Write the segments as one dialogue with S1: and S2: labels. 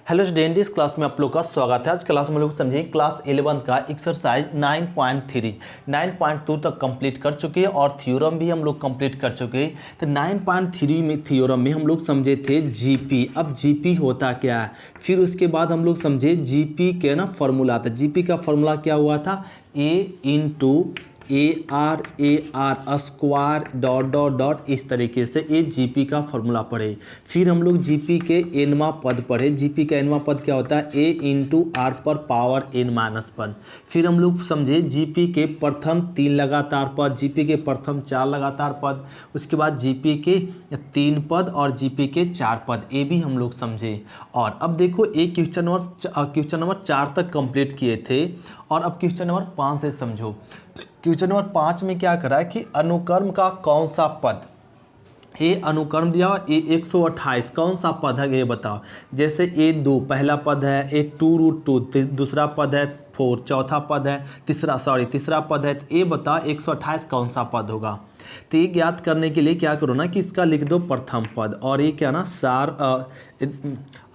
S1: Hello student, इस class में आप लोग का स्वागत है। आज क्लास में लोग समझेंगे क्लास 11 का एक्सरसाइज 9.3 9.2 तक कंप्लीट कर चुके हैं और थ्योरम भी हम लोग कंप्लीट कर चुके हैं। तो 9.3 में थ्योरम में हम लोग समझे थे जीपी। अब जीपी होता क्या है, फिर उसके बाद हम लोग समझे जीपी के ना फॉर्मूला था। जीपी का फॉर्मूला क्या हुआ था, A into AR square dot dot dot, इस तरीके से ये जीपी का फॉर्मूला पढ़े। फिर हम लोग जीपी के एनवा पद पढ़े। जीपी का एनवा पद क्या होता है, A इंटू आर पर पावर n-1। फिर हम लोग समझे जीपी के प्रथम 3 लगातार पद, जीपी के प्रथम 4 लगातार पद, उसके बाद जीपी के 3 पद और जीपी के 4 पद, ये भी हम लोग समझे। और अब देखो एक क्वेश्चन नंबर 4 तक कंप्लीट किए थे और अब क्वेश्चन नंबर 5 से समझो। क्वेश्चन नंबर 5 में क्या करा है कि अनुक्रम का कौन सा पद, ये अनुक्रम दिया हुआ ए 128 कौन सा पद है ये बताओ। जैसे A2 पहला पद है, A2√2 दूसरा पद है, 4 चौथा पद है, तीसरा पद है। तो ये बताओ 128 कौन सा पद होगा। तो ये ज्ञात करने के लिए क्या करो ना कि इसका लिख दो प्रथम पद और ये क्या ना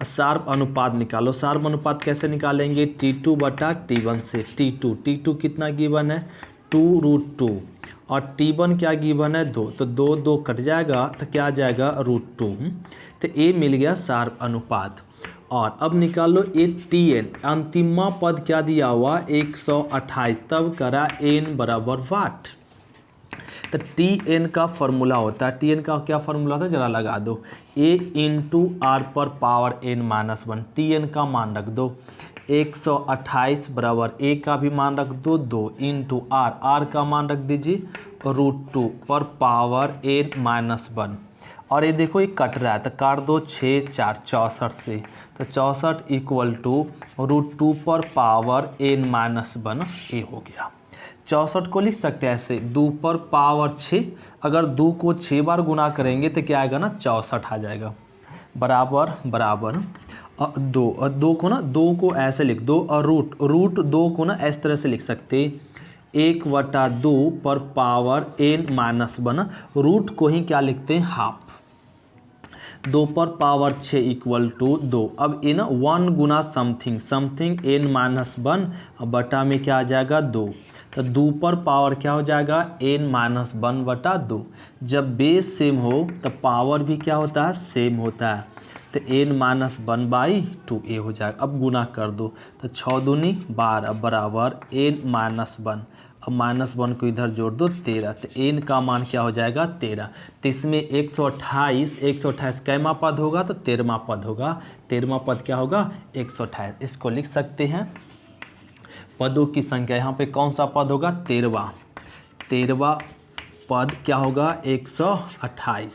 S1: सार्प अनुपात निकालो। सार्प अनुपात कैसे निकालेंगे, T2/T1 से। T2 कितना गिवन है, 2√2 और T1 क्या गिवन है, 2। तो 2 कट जाएगा तो क्या आ जाएगा, √2। तो ये मिल गया सार्प अनुपात। और अब निकालो ये TN, अंतिमा पद क्या दिया हुआ 128, तब करा n बराबर वाट। तो TN का फॉर्मूला होता है, TN का क्या फॉर्मूला होता है जरा लगा दो, A इंटू आर पर पावर n-1। TN का मान रख दो 128 बराबर A का भी मान रख दो 2 इंटू आर का मान रख दीजिए √2 पर पावर n-1। और ये देखो ये कट रहा है तो काट दो 6 4 64 से, तो 64 इक्वल टू √2 पर पावर n-1, ये हो गया। 64 को लिख सकते हैं ऐसे 2 पर पावर 6, अगर 2 को 6 बार गुना करेंगे तो क्या आएगा ना 64 आ जाएगा, बराबर 2 को ना 2 को ऐसे लिख दो और रूट 2 को ना इस तरह से लिख सकते 1/2 पर पावर n-1। रूट को ही क्या लिखते हैं, हाफ। 2 पर पावर 6 इक्वल टू 2। अब ये ना 1 गुना समथिंग n-1 बटा में क्या आ जाएगा 2। तो 2 पर पावर क्या हो जाएगा n-1/2। जब बेस सेम हो तो पावर भी क्या होता है, सेम होता है। तो n-1/2 ये हो जाएगा। अब गुना कर दो तो 6 दूनी 12 बराबर n-1। अब -1 को इधर जोड़ दो 13। तो n का मान क्या हो जाएगा 13। तो इसमें 128 कैमा पद होगा तो 13वां पद होगा। 13वां पद क्या होगा 128। इसको लिख सकते हैं पदों की संख्या। यहाँ पे कौन सा पद होगा, 13वां पद क्या होगा 128।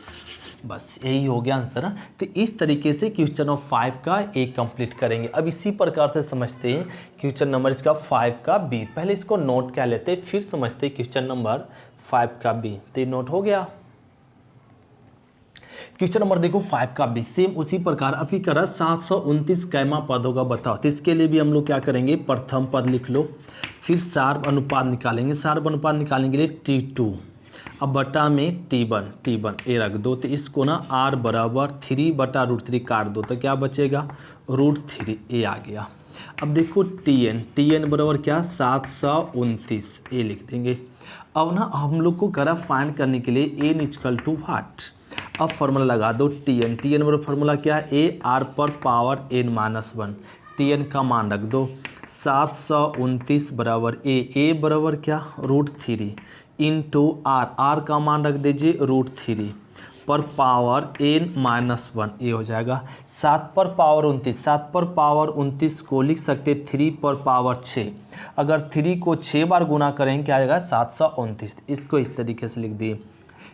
S1: बस यही हो गया आंसर। तो इस तरीके से क्वेश्चन नंबर 5 का A कंप्लीट करेंगे। अब इसी प्रकार से समझते हैं क्वेश्चन नंबर इसका 5 का B। पहले इसको नोट क्या लेते हैं फिर समझते हैं क्वेश्चन नंबर 5 का B। तो ये नोट हो गया। क्वेश्चन नंबर देखो 5 का B सेम उसी प्रकार अब की करा 729 कैमा पद होगा बताओ। तो इसके लिए भी हम लोग क्या करेंगे, प्रथम पद लिख लो, फिर सार्प अनुपात निकालेंगे। सार्प अनुपात निकालने के लिए T2 अब बटा में T1 ये रख दो। तो इसको ना R बराबर 3/√3 काट दो तो क्या बचेगा √3, ये आ गया। अब देखो TN बराबर क्या 729, ये लिख देंगे। अब ना हम लोग को करा फाइंड करने के लिए n इक्वल टू वाट। अब फॉर्मूला लगा दो TN बराबर फॉर्मूला क्या है, A R पर पावर n-1। TN का मान रख दो 729 बराबर A बराबर क्या √3 इंटू आर का मान रख दीजिए √3 पर पावर n-1, ये हो जाएगा। 7 पर पावर 29 को लिख सकते 3 पर पावर 6। अगर 3 को 6 बार गुना करेंगे क्या आएगा 729। इसको इस तरीके से लिख दिए।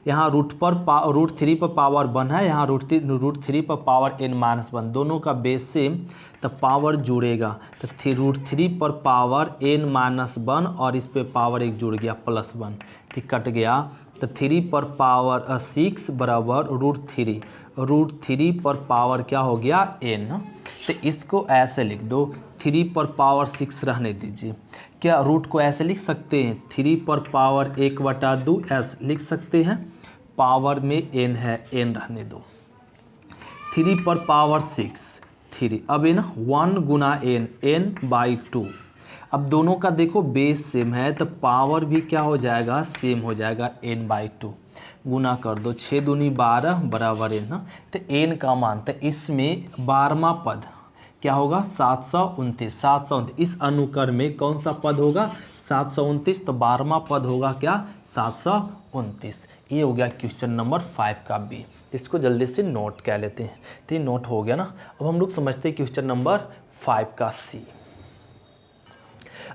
S1: यहाँ √3 पर पावर 1 है, यहाँ √3 पर पावर n-1, दोनों का बेस सेम तो पावर जुड़ेगा। तो √3 पर पावर n-1 और इस पे पावर 1 जुड़ गया +1, तो कट गया। तो 3 पर पावर 6 बराबर √3 पर पावर क्या हो गया n। तो इसको ऐसे लिख दो, 3 पर पावर 6 रहने दीजिए। क्या रूट को ऐसे लिख सकते हैं, 3 पर पावर 1/2 ऐसे लिख सकते हैं। पावर में n है, n रहने दो। 3 पर पावर 6 3। अब ये ना 1 गुना n, n/2। अब दोनों का देखो बेस सेम है तो पावर भी क्या हो जाएगा, सेम हो जाएगा, n/2। गुना कर दो, 6 दूनी 12 बराबर n ना, तो n का मान, तो इसमें 12वां पद क्या होगा, 729। 729 इस अनुकर में कौन सा पद होगा, 729, तो 12वां पद होगा क्या, 729। ये हो गया क्वेश्चन नंबर 5 का बी। इसको जल्दी से नोट कर लेते हैं, तो ये नोट हो गया ना। अब हम लोग समझते हैं क्वेश्चन नंबर 5 का सी।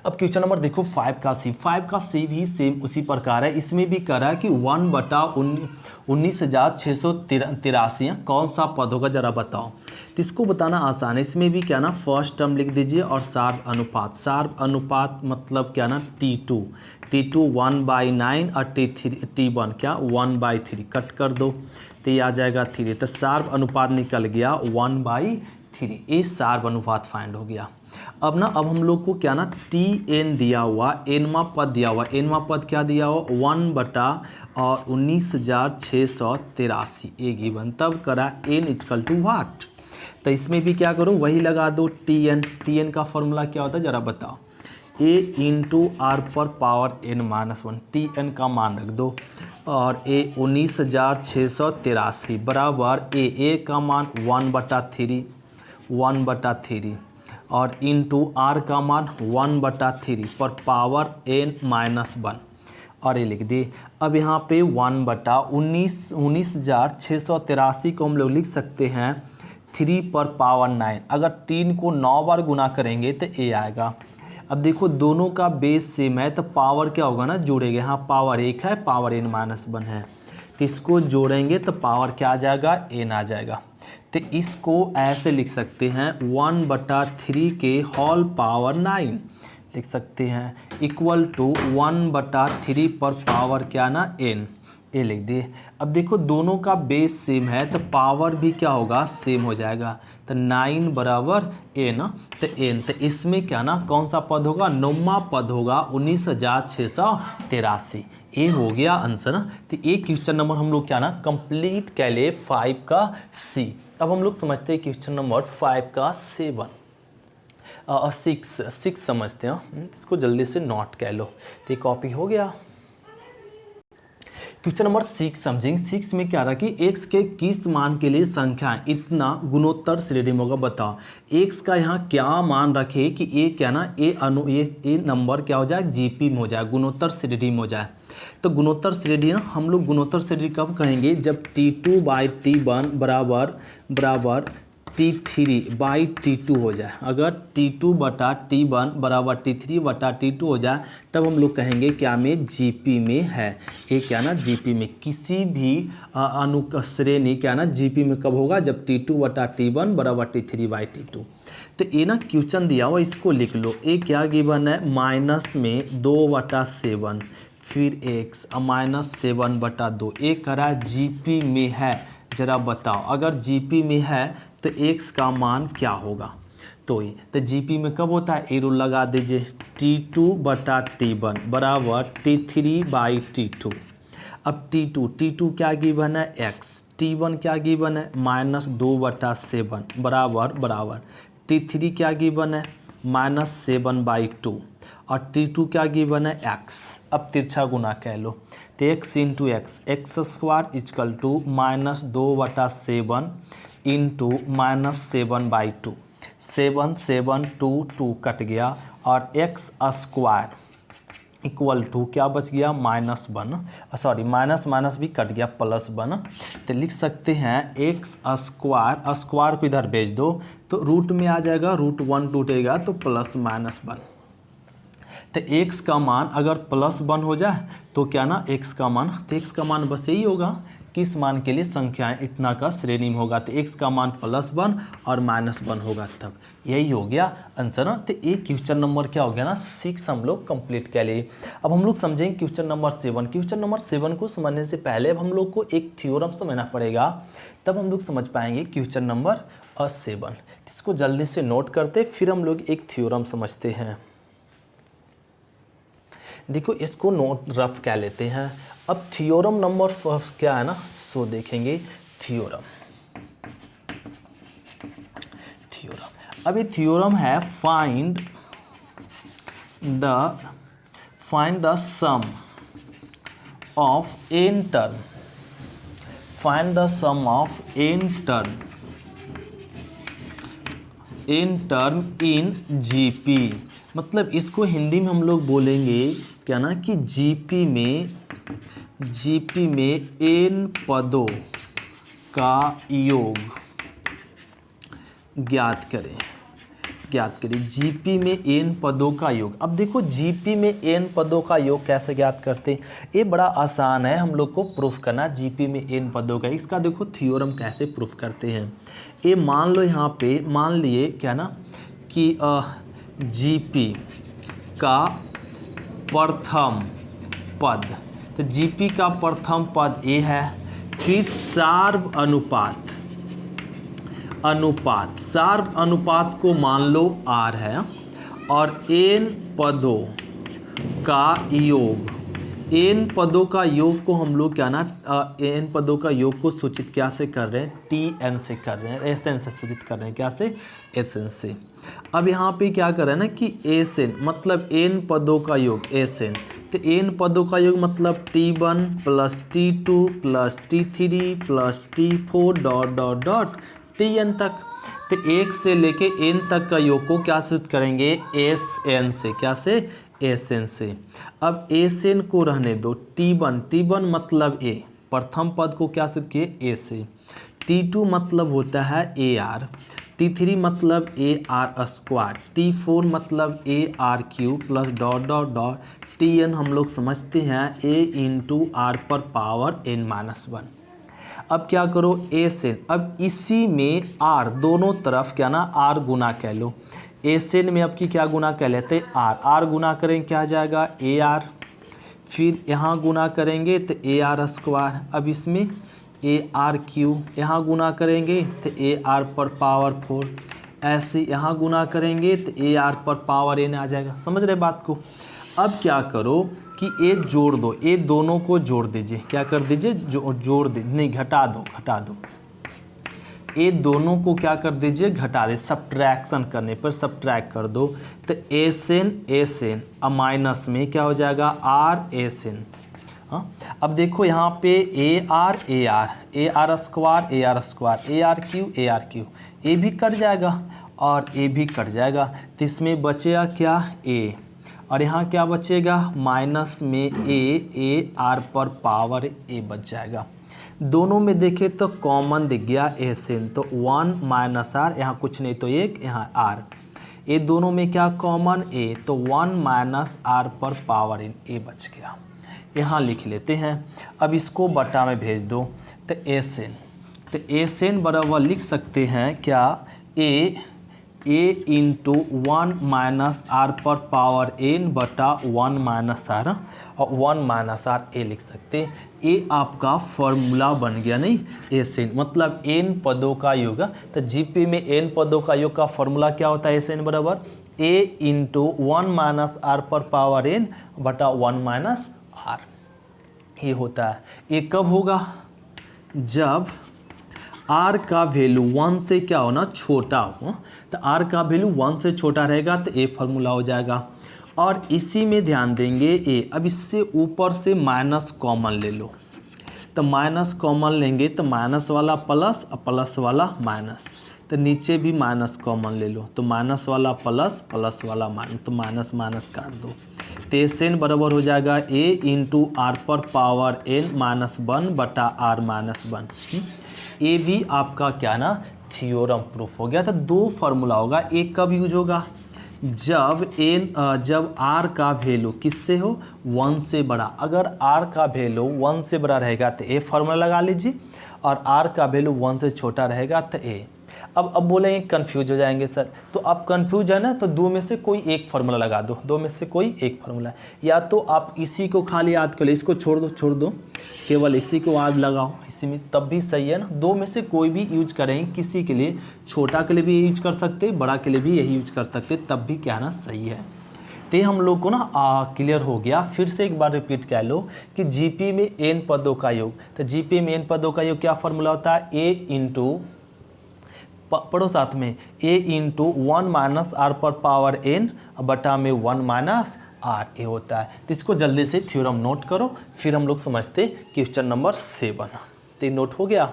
S1: अब क्वेश्चन नंबर देखो 5 का सी। 5 का सी भी सेम उसी प्रकार है, इसमें भी कह रहा है कि 1/19,683 कौन सा पद होगा जरा बताओ। तो इसको बताना आसान है, इसमें भी क्या ना फर्स्ट टर्म लिख दीजिए और सार्व अनुपात। सार्व अनुपात मतलब क्या ना T2 1/9 और T1 क्या 1/3, कट कर दो तो ये आ जाएगा 3। तो सार्व अनुपात निकल गया 1/3। ये सार्व अनुपात फाइंड हो गया। अब ना हम लोग को क्या ना Tn दिया हुआ, nवां पद दिया हुआ, nवां पद क्या दिया हुआ 1/19,683 ए गिवन। तब करा n इक्वल टू वाट, तो इसमें भी क्या करो वही लगा दो Tn का फॉर्मूला क्या होता है जरा बताओ, a इंटू आर पर पावर n-1। Tn का मान रख दो और a 19,683 बराबर a का मान 1/3 और इंटू आर का मान 1/3 पर पावर n-1 और ये लिख दिए। अब यहाँ पे 1/19,683 को हम लोग लिख सकते हैं 3 पर पावर 9। अगर 3 को 9 बार गुना करेंगे तो ए आएगा। अब देखो दोनों का बेस सेम है तो पावर क्या होगा ना, जोड़ेंगे। यहाँ पावर 1 है, पावर n-1 है, तो इसको जोड़ेंगे तो पावर क्या आ जाएगा, n आ जाएगा। तो इसको ऐसे लिख सकते हैं 1/3 के होल पावर 9 लिख सकते हैं, इक्वल टू 1/3 पर पावर क्या ना n, ये लिख दिए। अब देखो दोनों का बेस सेम है तो पावर भी क्या होगा, सेम हो जाएगा। तो 9 बराबर n, तो n, तो इसमें क्या ना कौन सा पद होगा, 9वां पद होगा 19,683। ये हो गया आंसर ना। तो ये क्वेश्चन नंबर हम लोग क्या ना कंप्लीट कर ले 5 का सी। अब हम लोग समझते हैं क्वेश्चन नंबर 5 का 6 समझते हैं। इसको जल्दी से नोट कर लो, तो ये कॉपी हो गया। क्वेश्चन नंबर 6 समझेंगे। 6 में क्या रहा कि x के किस मान के लिए संख्या इतना गुणोत्तर श्रेणी में होगा बताओ। x का यहाँ क्या मान रखे कि ये क्या ना ये नंबर क्या हो जाए, जीपी में हो जाए, गुणोत्तर श्रेणी में हो जाए। तो गुणोत्तर श्रेणी ना हम लोग गुणोत्तर श्रेणी कब कहेंगे, जब T2/T1 बराबर T3/T2 हो जाए। अगर T2/T1 बराबर T3/T2 हो जाए तब हम लोग कहेंगे क्या में, जीपी में है। ये क्या ना जीपी में, किसी भी श्रेणी क्या ना जीपी में कब होगा, जब T2/T1 बराबर T3/T2। तो ये ना क्वेश्चन दिया हुआ, इसको लिख लो। ये क्या गिवन है, माइनस में 2/7 फिर x -7/2। ये करा जीपी में है, जरा बताओ अगर जीपी में है तो x का मान क्या होगा। तो ये तो जीपी में कब होता है, एरो लगा दीजिए, T2/T1 बराबर T3/T2। अब T2 क्या गिवन है x, T1 क्या गिवन है -2/7 बराबर T3 क्या गिवन है -7/2 और T2 क्या गिवन है x। अब तिरछा गुना कह लो, तो x into x² equal to -2/7 into -7/2। 7 7 2 2 cut गया और x² इक्वल टू क्या बच गया, -1, सॉरी माइनस भी कट गया, +1। तो लिख सकते हैं x² को इधर भेज दो तो रूट में आ जाएगा, √1 टूटेगा तो +-1। तो x का मान अगर +1 हो जाए तो क्या ना x का मान, तो x का मान बस यही होगा, किस मान के लिए संख्याएं इतना का श्रेणी में होगा, तो x का मान +1 और -1 होगा, तब यही हो गया आंसर ना। तो ये क्वेश्चन नंबर क्या हो गया ना 6 हम लोग कंप्लीट कर लिए। अब हम लोग समझेंगे क्वेश्चन नंबर 7। क्वेश्चन नंबर 7 को समझने से पहले अब हम लोग को एक थ्योरम समझना पड़ेगा, तब हम लोग समझ पाएंगे क्वेश्चन नंबर 7। इसको जल्दी से नोट करते फिर हम लोग एक थ्योरम समझते हैं। देखो इसको नोट रफ क्या लेते हैं। अब थ्योरम नंबर क्या है ना, सो देखेंगे थ्योरम। अभी थ्योरम है find the sum of n term, find the sum of n term in GP. मतलब इसको हिंदी में हम लोग बोलेंगे क्या ना कि जीपी में एन पदों का योग ज्ञात करें जीपी में एन पदों का योग। अब देखो जीपी में एन पदों का योग कैसे ज्ञात करते हैं, ये बड़ा आसान है हम लोग को प्रूफ करना। जीपी में एन पदों का, इसका देखो थ्योरम कैसे प्रूफ करते हैं। ये मान लो यहाँ पे मान लिए क्या ना कि जीपी का प्रथम पद, तो जीपी का प्रथम पद ए है, फिर सार्व अनुपात को मान लो आर है, और एन पदों का योग, एन पदों का योग को हम लोग क्या ना एन पदों का योग को सूचित क्या से कर रहे हैं, टी एन से कर रहे हैं, एस एन से सूचित कर रहे हैं, क्या से, एस एन से। अब यहाँ पे क्या कर रहे हैं ना कि एस एन मतलब एन पदों का योग एस एन, तो एन पदों का योग मतलब T1 plus T2 plus T3 plus T4 dot dot dot Tn तक। तो 1 से लेके n तक का योग को क्या सूचित करेंगे, एस एन से, क्या से, एस एन से। अब एस एन को रहने दो, T1 मतलब ए, प्रथम पद को क्या सूचित किए, ए से। T2 मतलब होता है ए आर, T3 मतलब ए आर स्क्वायर, T4 मतलब ए R Q plus dot dot dot Tn हम लोग समझते हैं a इंटू आर पर पावर n-1। अब क्या करो, एस एन, अब इसी में r दोनों तरफ क्या ना r गुना कह लो, एस एन में अब की क्या गुना कह लेते, r गुना करेंगे क्या आ जाएगा, ए आर, फिर यहाँ गुना करेंगे तो ए आर स्क्वायर, अब इसमें ए आर क्यू, यहाँ गुना करेंगे तो ए आर पर पावर 4, ऐसे यहाँ गुना करेंगे तो ए आर पर पावर n आ जाएगा। समझ रहे बात को। अब क्या करो कि ए जोड़ दो, ए दोनों को जोड़ दीजिए, क्या कर दीजिए, जोड़ दे, नहीं घटा दो, ए दोनों को क्या कर दीजिए, घटा दे, सब्ट्रैक्शन करने पर सब्ट्रैक्ट कर दो, तो एस एन अब माइनस में क्या हो जाएगा, आर एस एन। हाँ, अब देखो यहाँ पे A R square, A R Q, A भी कट जाएगा और ए भी कट जाएगा, तो इसमें बचेगा क्या, ए, और यहाँ क्या बचेगा, माइनस में ए आर पर पावर ए बच जाएगा। दोनों में देखें तो कॉमन दिख गया एस एन, तो 1 माइनस आर, यहाँ कुछ नहीं तो 1, यहाँ आर, ये दोनों में क्या कॉमन ए, तो 1 माइनस आर पर पावर एन, ए बच गया। यहाँ लिख लेते हैं, अब इसको बटा में भेज दो, तो एस एन बराबर लिख सकते हैं क्या, ए इंटू 1 माइनस आर पर पावर एन बटा 1 माइनस आर, और 1 माइनस आर ए लिख सकते। ए आपका फॉर्मूला बन गया, नहीं, एस एन मतलब एन पदों का योग। तो जीपी में एन पदों का योग का फॉर्मूला क्या होता है, एस एन बराबर ए इंटू 1 माइनस आर पर पावर एन बटा 1 माइनस आर, ये होता है। ये कब होगा, जब r का वैल्यू 1 से क्या होना, छोटा हो, तो r का वैल्यू 1 से छोटा रहेगा तो ए फार्मूला हो जाएगा। और इसी में ध्यान देंगे ए, अब इससे ऊपर से माइनस कॉमन ले लो, तो माइनस कॉमन लेंगे तो माइनस वाला प्लस और प्लस वाला माइनस, तो नीचे भी माइनस कॉमन ले लो, तो माइनस वाला प्लस, प्लस वाला माइनस, तो माइनस माइनस काट दो, तो एस एन बराबर हो जाएगा ए इंटू आर पर पावर एन माइनस 1 बटा आर माइनस 1। ये भी आपका क्या ना थ्योरम प्रूफ हो गया। तो दो फार्मूला होगा, एक कब यूज होगा, जब r का वैल्यू किससे हो, 1 से बड़ा। अगर r का वैल्यू 1 से बड़ा रहेगा तो ए फार्मूला लगा लीजिए, और r का वैल्यू 1 से छोटा रहेगा तो ए। अब बोलेंगे कंफ्यूज हो जाएंगे सर, तो आप कंफ्यूज है ना, तो दो में से कोई एक फार्मूला लगा दो, दो में से कोई एक फार्मूला, या तो आप इसी को खाली याद कर लो, इसको छोड़ दो, केवल इसी को याद लगाओ, इसी में तब भी सही है ना। दो में से कोई भी यूज करेंगे, किसी के लिए, छोटा के लिए भी यूज कर सकते, बड़ा के लिए भी यही यूज कर सकते, तब भी क्या ना सही है। तो हम लोग को ना क्लियर हो गया। फिर से एक बार रिपीट कर लो कि जीपी में एन पदों का योग, तो जीपी में एन पदों का योग क्या फार्मूला होता है, ए इंटू पढ़ो साथ में, a इंटू 1 माइनस आर पर पावर n बटा में 1 माइनस आर ए होता है। तो इसको जल्दी से थ्योरम नोट करो, फिर हम लोग समझते क्वेश्चन नंबर 7। तो नोट हो गया।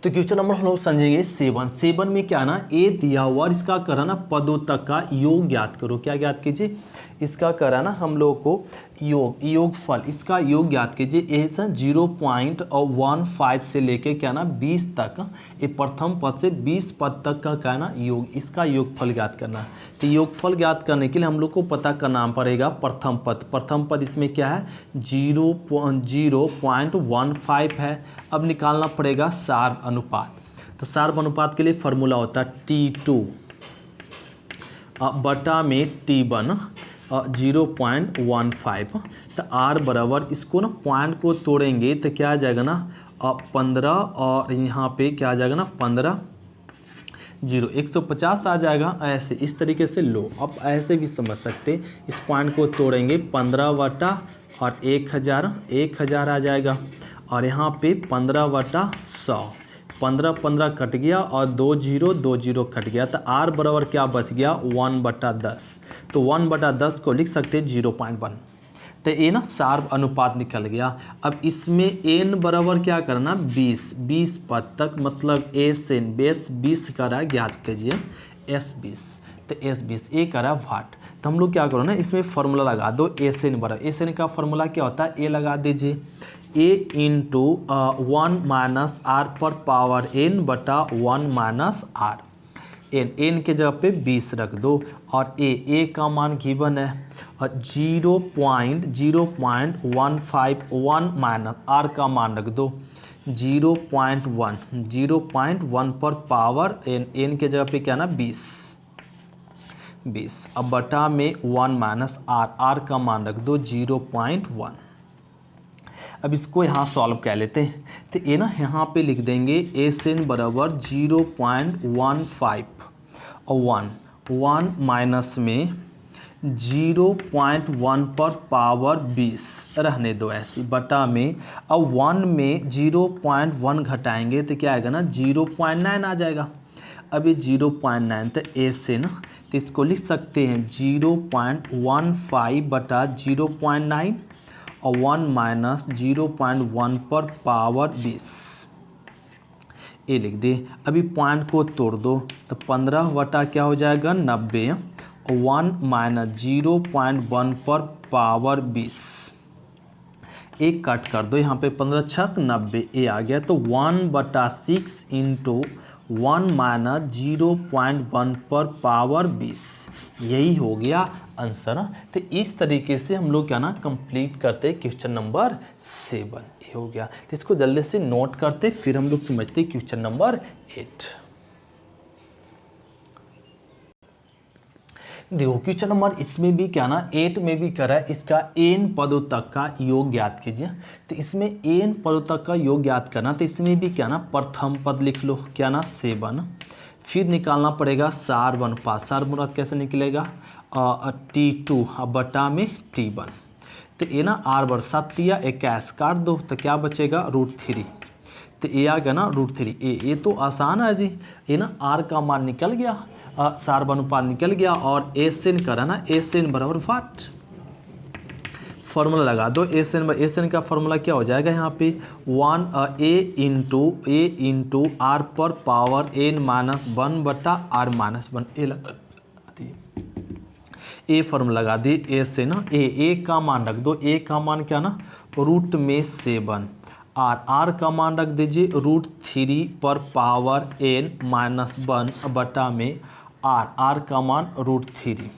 S1: तो क्वेश्चन नंबर हम लोग समझेंगे 7 में क्या ना, ए दिया हुआ और इसका करा ना पदों तक का योग ज्ञात करो। क्या ज्ञात कीजिए, इसका करा ना हम लोग को योगफल, इसका योग ज्ञात कीजिए। ए 0.15 से लेके क्या ना 20 तक, ये प्रथम पद से 20 पद तक का क्या ना योग, इसका योगफल ज्ञात करना। तो योगफल ज्ञात करने के लिए हम लोग को पता करना पड़ेगा प्रथम पद। प्रथम पद इसमें क्या है 0.15 है। अब निकालना पड़ेगा सार अनुपात। तो सार अनुपात के लिए फॉर्मूला होता है T2 बटा में T1 0.15। तो R बराबर, इसको ना पॉइंट को तोड़ेंगे तो क्या आ जाएगा ना 15, और यहाँ पे क्या आ जाएगा ना 15 150 आ जाएगा। ऐसे इस तरीके से लो, अब ऐसे भी समझ सकते, इस पॉइंट को तोड़ेंगे 15 बटा और 1000 आ जाएगा, और यहाँ पे 15 बटा 100, 15 कट गया और 20 कट गया। तो R बराबर क्या बच गया 1/10। तो 1/10 को लिख सकते हैं 0.1। तो ये ना सार अनुपात निकल गया। अब इसमें n बराबर क्या करना 20 पद तक, मतलब a से बेस 20 करा ज्ञात कीजिए S20। तो S20 ए करा वाट। तो हम लोग क्या करो ना, इसमें फॉर्मूला लगा दो एस एन बराबर। एस एन का फॉर्मूला क्या होता है, ए लगा दीजिए, ए इंटू 1 माइनस आर पर पावर n बटा 1 माइनस आर। एन के जगह पे 20 रख दो, और ए का मान गिवन है 0.151 माइनस आर का मान रख दो 0.1 पर पावर एन के जगह पे क्या ना 20। अब बटा में 1 माइनस आर का मान रख दो 0.1। अब इसको यहाँ सॉल्व कर लेते हैं। तो ये ना यहाँ पे लिख देंगे एस एन बराबर 0.15 और 1 माइनस में 0.1 पर पावर 20 रहने दो ऐसी, बटा में अब 1 में 0.1 घटाएंगे तो क्या आएगा ना 0.9 आ जाएगा। अब ये 0.9 तो एस एन, तो इसको लिख सकते हैं 0.15 बटा 0.9 और 1 माइनस 0.1 पर पावर 20 ये लिख दे। अभी पॉइंट को तोड़ दो तो 15 बटा क्या हो जाएगा 90 और 1 माइनस 0.1 पर पावर 20 एक कट कर दो, यहाँ पे 15 छक 90 ए आ गया। तो 1/6 इंटू 1 माइनस 0.1 पर पावर 20, यही हो गया आंसर। तो इस तरीके से हम लोग क्या ना कंप्लीट करते क्वेश्चन नंबर 7, ये हो गया। तो इसको जल्दी से नोट करते, फिर हम लोग समझते क्वेश्चन नंबर 8। देखो क्वेश्चन नंबर इसमें भी क्या ना 8 में भी करा है, इसका n पदों तक का योग ज्ञात कीजिए। तो इसमें n पदों तक का योग ज्ञात करना, तो इसमें भी क्या ना प्रथम पद लिख लो क्या ना 7, फिर निकालना पड़ेगा सार अनुपात। सार अनुपात कैसे निकलेगा T2 बटा में T1। तो ये ना R बर 7 या 21 काट दो तो क्या बचेगा √3। तो ये आ गया ना √3। ये तो आसान है जी, ये ना R का मान निकल गया, सार अनुपात निकल गया, और एस एन करा ना एस एन बराबर वाट। फॉर्मूला लगा दो एस एन का फॉर्मूला क्या हो जाएगा यहाँ पे 1 ए इंटू आर पर पावर n माइनस 1 बटा आर माइनस 1 ए लगा दिए। ए फॉर्मूला लगा दी एस एन, ए का मान रख दो, ए का मान क्या ना √7, आर का मान रख दीजिए √3 पर पावर n माइनस 1 बटा में आर का मान √3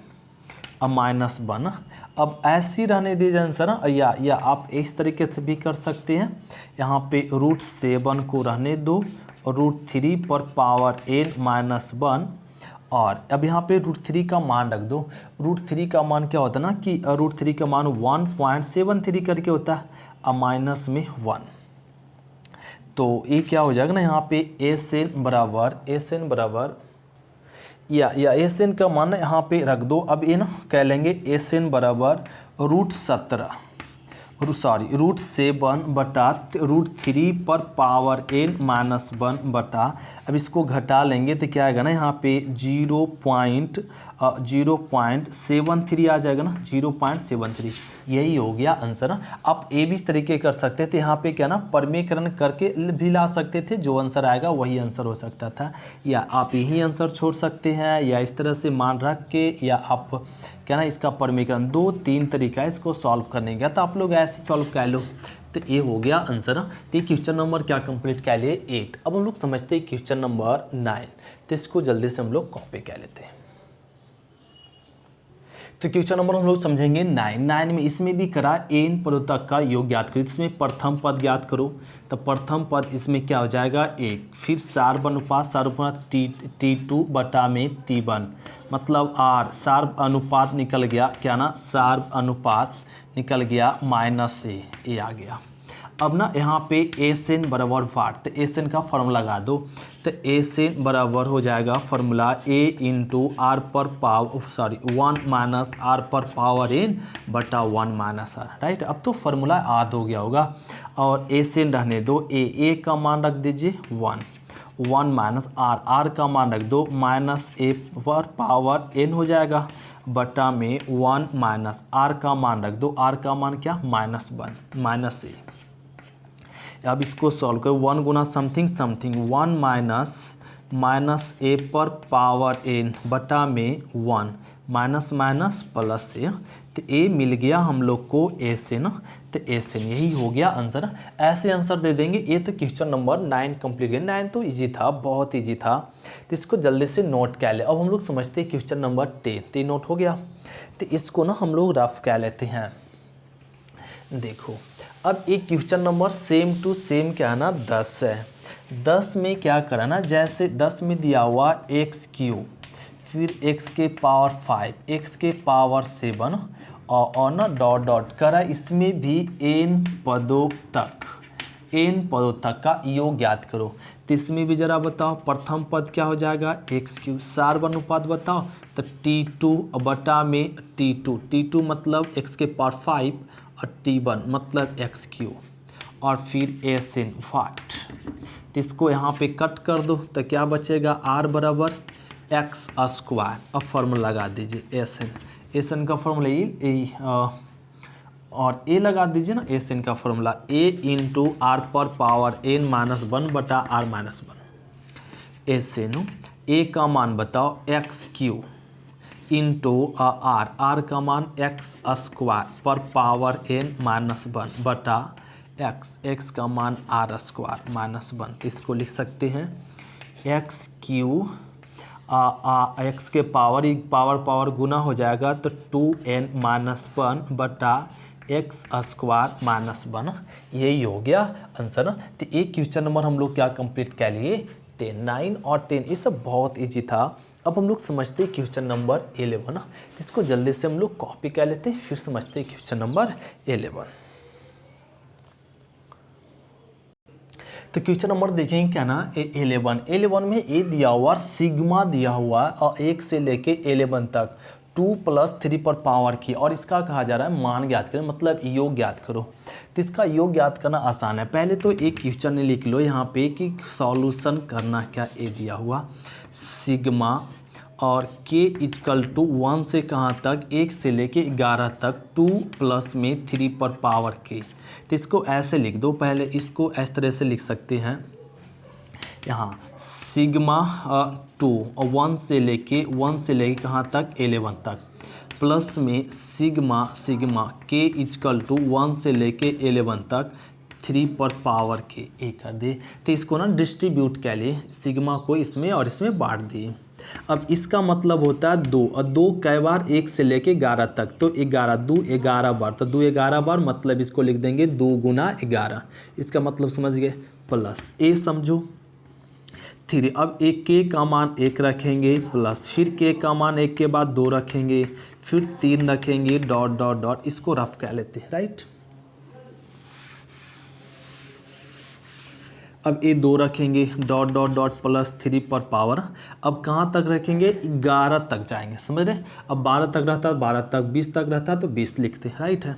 S1: अब माइनस 1। अब ऐसी रहने दीजिए आंसर, या आप इस तरीके से भी कर सकते हैं, यहाँ पे √7 को रहने दो, √3 पर पावर n माइनस 1, और अब यहाँ पे √3 का मान रख दो। √3 का मान क्या होता है ना कि √3 का मान 1.73 करके होता है, अब माइनस में 1। तो ये क्या हो जाएगा ना यहाँ पे एस एन बराबर या एस एन का मान यहाँ पे रख दो। अब ये ना कह लेंगे एस एन बराबर √17 रूट 7 बटा रूट 3 पर पावर n माइनस 1 बटा, अब इसको घटा लेंगे तो क्या आएगा ना, यहाँ पे 0.73 आ जाएगा ना, 0.73, यही हो गया आंसर ना। आप ए भी तरीके कर सकते थे, यहाँ पे क्या ना परमीकरण करके भी ला सकते थे, जो आंसर आएगा वही आंसर हो सकता था, या आप यही आंसर छोड़ सकते हैं, या इस तरह से मान रख के, या आप क्या ना इसका परमीकरण, 2-3 तरीका है इसको सॉल्व करने का, तो आप लोग ऐसे सॉल्व कर लो। तो ये हो गया आंसर। तो ये क्वेश्चन नंबर क्या कंप्लीट कर लिए 8। अब हम लोग समझते हैं क्वेश्चन नंबर 9, तो इसको जल्दी से हम लोग कॉपी कर लेते हैं। तो क्वेश्चन नंबर हम लोग समझेंगे 9 में, इसमें भी करा n पदों तक का योग ज्ञात करो। इसमें प्रथम पद ज्ञात करो, तो प्रथम पद इसमें क्या हो जाएगा 1, फिर सार्व अनुपात T2 बटा में T1, मतलब R सार्व अनुपात निकल गया, क्या ना सार्व अनुपात निकल गया माइनस ए आ गया। अब ना यहाँ पे एस एन बराबर वाट, तो एस एन का फॉर्मूला लगा दो, तो एस एन बराबर हो जाएगा फॉर्मूला ए इंटू आर पर पावर 1 माइनस आर पर पावर एन बटा 1 माइनस आर, राइट। अब तो फॉर्मूला याद हो गया होगा, और एस एन रहने दो, ए का मान रख दीजिए 1 माइनस आर का मान रख दो माइनस ए पर पावर एन हो जाएगा, बटा में 1 माइनस आर का मान रख दो, आर का मान क्या -1 माइनस ए। अब इसको सॉल्व करो, 1 गुना समथिंग 1 माइनस ए पर पावर एन बटा में 1 माइनस प्लस ए, तो ए मिल गया हम लोग को एस एन, तो एस एन यही हो गया आंसर। ऐसे आंसर दे देंगे। ये तो क्वेश्चन नंबर 9 कंप्लीट है। 9 तो इजी था, बहुत इजी था, तो इसको जल्दी से नोट कर ले। अब हम लोग समझते हैं क्वेश्चन नंबर 10, तो नोट हो गया, तो इसको ना हम लोग रफ कर लेते हैं। देखो अब एक question number same to same क्या है ना 10 है। 10 में क्या करा ना, जैसे 10 में दिया हुआ x3, फिर x के पावर 5, x के पावर 7 और ना डॉट करा, इसमें भी n पदों तक का योग ज्ञात करो। तो इसमें भी जरा बताओ, प्रथम पद क्या हो जाएगा x3, सार्व अनुपात बताओ, तो T2 बटा में T2 मतलब x के पावर 5 और T1 मतलब x3, और फिर एस एन वाट। तो इसको यहाँ पे कट कर दो, तो क्या बचेगा R बराबर x²। अब फार्मूला लगा दीजिए एस एन का फार्मूला और ए लगा दीजिए ना, एस एन का फार्मूला ए इंटू आर पर पावर n -1 बटा r -1। एस एन ए का मान बताओ x3 इंटू आर का मान x² पर पावर n -1 बटा x का मान r² -1। इसको लिख सकते हैं x3 x के पावर गुना हो जाएगा, तो 2n -1 बटा x² -1, यही हो गया आंसर। तो एक क्वेश्चन नंबर हम लोग क्या कंप्लीट कर लिए 10, 9 और 10, ये सब बहुत इजी था। अब हम लोग समझते हैं क्वेश्चन नंबर 11, इसको जल्दी से हम लोग कॉपी कर लेते हैं, फिर समझते हैं क्वेश्चन नंबर 11। तो क्वेश्चन नंबर देखेंगे क्या ना 11 में ए दिया हुआ, सिग्मा दिया हुआ और 1 से लेके 11 तक 2 + 3 पर पावर की, और इसका कहा जा रहा है मान ज्ञात करें, मतलब योग ज्ञात करो। तो इसका योग ज्ञात करना आसान है। पहले तो एक क्वेश्चन लिख लो यहाँ पे कि सॉल्यूशन करना क्या, ए दिया हुआ सिग्मा और k = 1 से कहाँ तक, 1 से लेके 11 तक 2 + में 3 पर पावर k। तो इसको ऐसे लिख दो, पहले इसको इस तरह से लिख सकते हैं, यहाँ सिग्मा 2 और 1 से लेके कहाँ तक 11 तक, प्लस में सिग्मा k = 1 से लेके 11 तक 3 पर पावर k ए कर दे। तो इसको ना डिस्ट्रीब्यूट कर लिए, सिग्मा को इसमें और इसमें बांट दिए। अब इसका मतलब होता है 2, और 2 कई बार 1 से लेके 11 तक, तो 11 बार, तो 2 11 बार, मतलब इसको लिख देंगे 2 × 11। इसका मतलब समझ गए, प्लस ए समझो 3। अब एक के का मान 1 रखेंगे, प्लस फिर के का मान 1 के बाद 2 रखेंगे, फिर 3 रखेंगे, डॉट। इसको रफ कर लेते हैं, राइट। अब ये 2 रखेंगे, डॉट प्लस 3 पर पावर। अब कहाँ तक रखेंगे, 11 तक जाएंगे, समझ रहे। अब 12 तक रहता है 12 तक, 20 तक रहता है तो 20 लिखते हैं, राइट है।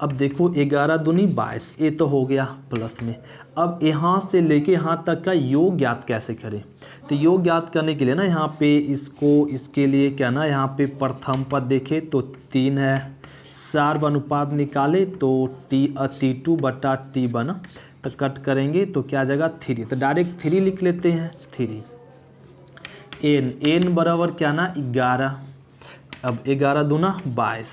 S1: अब देखो 11 दूनी 22, ये तो हो गया प्लस में। अब यहाँ से लेके यहाँ तक का योग ज्ञात कैसे करें? तो योग ज्ञात करने के लिए ना यहाँ पे इसके लिए क्या ना, यहाँ पे प्रथम पद देखे तो 3 है, सार्व अनुपात निकाले तो T2 बटा T1, तो कट करेंगे तो क्या आ जाएगा 3, तो डायरेक्ट 3 लिख लेते हैं। 3 n बराबर क्या ना 11, अब 11 दूना 22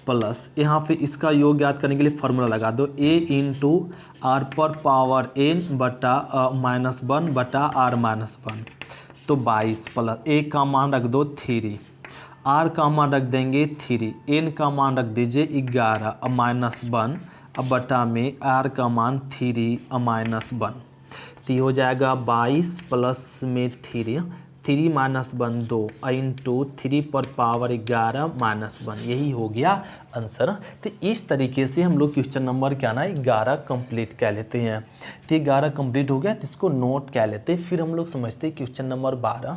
S1: प्लस यहाँ पे इसका योग ज्ञात करने के लिए फार्मूला लगा दो, a इंटू आर पर पावर n बटा -1 बटा r -1, तो 22 प्लस a का मान रख दो 3, r का मान रख देंगे 3, n का मान रख दीजिए 11 -1, अब बटा में r का मान 3 -1, तो ये हो जाएगा 22 प्लस में 3 -1 2 इंटू 3 पर पावर 11 -1, यही हो गया आंसर। तो इस तरीके से हम लोग क्वेश्चन नंबर क्या ना 11 कंप्लीट कर लेते हैं। तो 11 कंप्लीट हो गया तो इसको नोट कर लेते हैं, फिर हम लोग समझते हैं क्वेश्चन नंबर 12।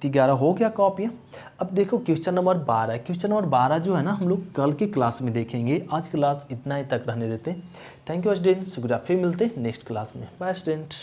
S1: तो 11 हो गया कॉपी। अब देखो क्वेश्चन नंबर 12, क्वेश्चन नंबर 12 जो है ना हम लोग कल की क्लास में देखेंगे, आज क्लास इतना ही तक रहने देते। थैंक यू स्टूडेंट, शुक्रिया, फिर मिलते हैं नेक्स्ट क्लास में। Bye student.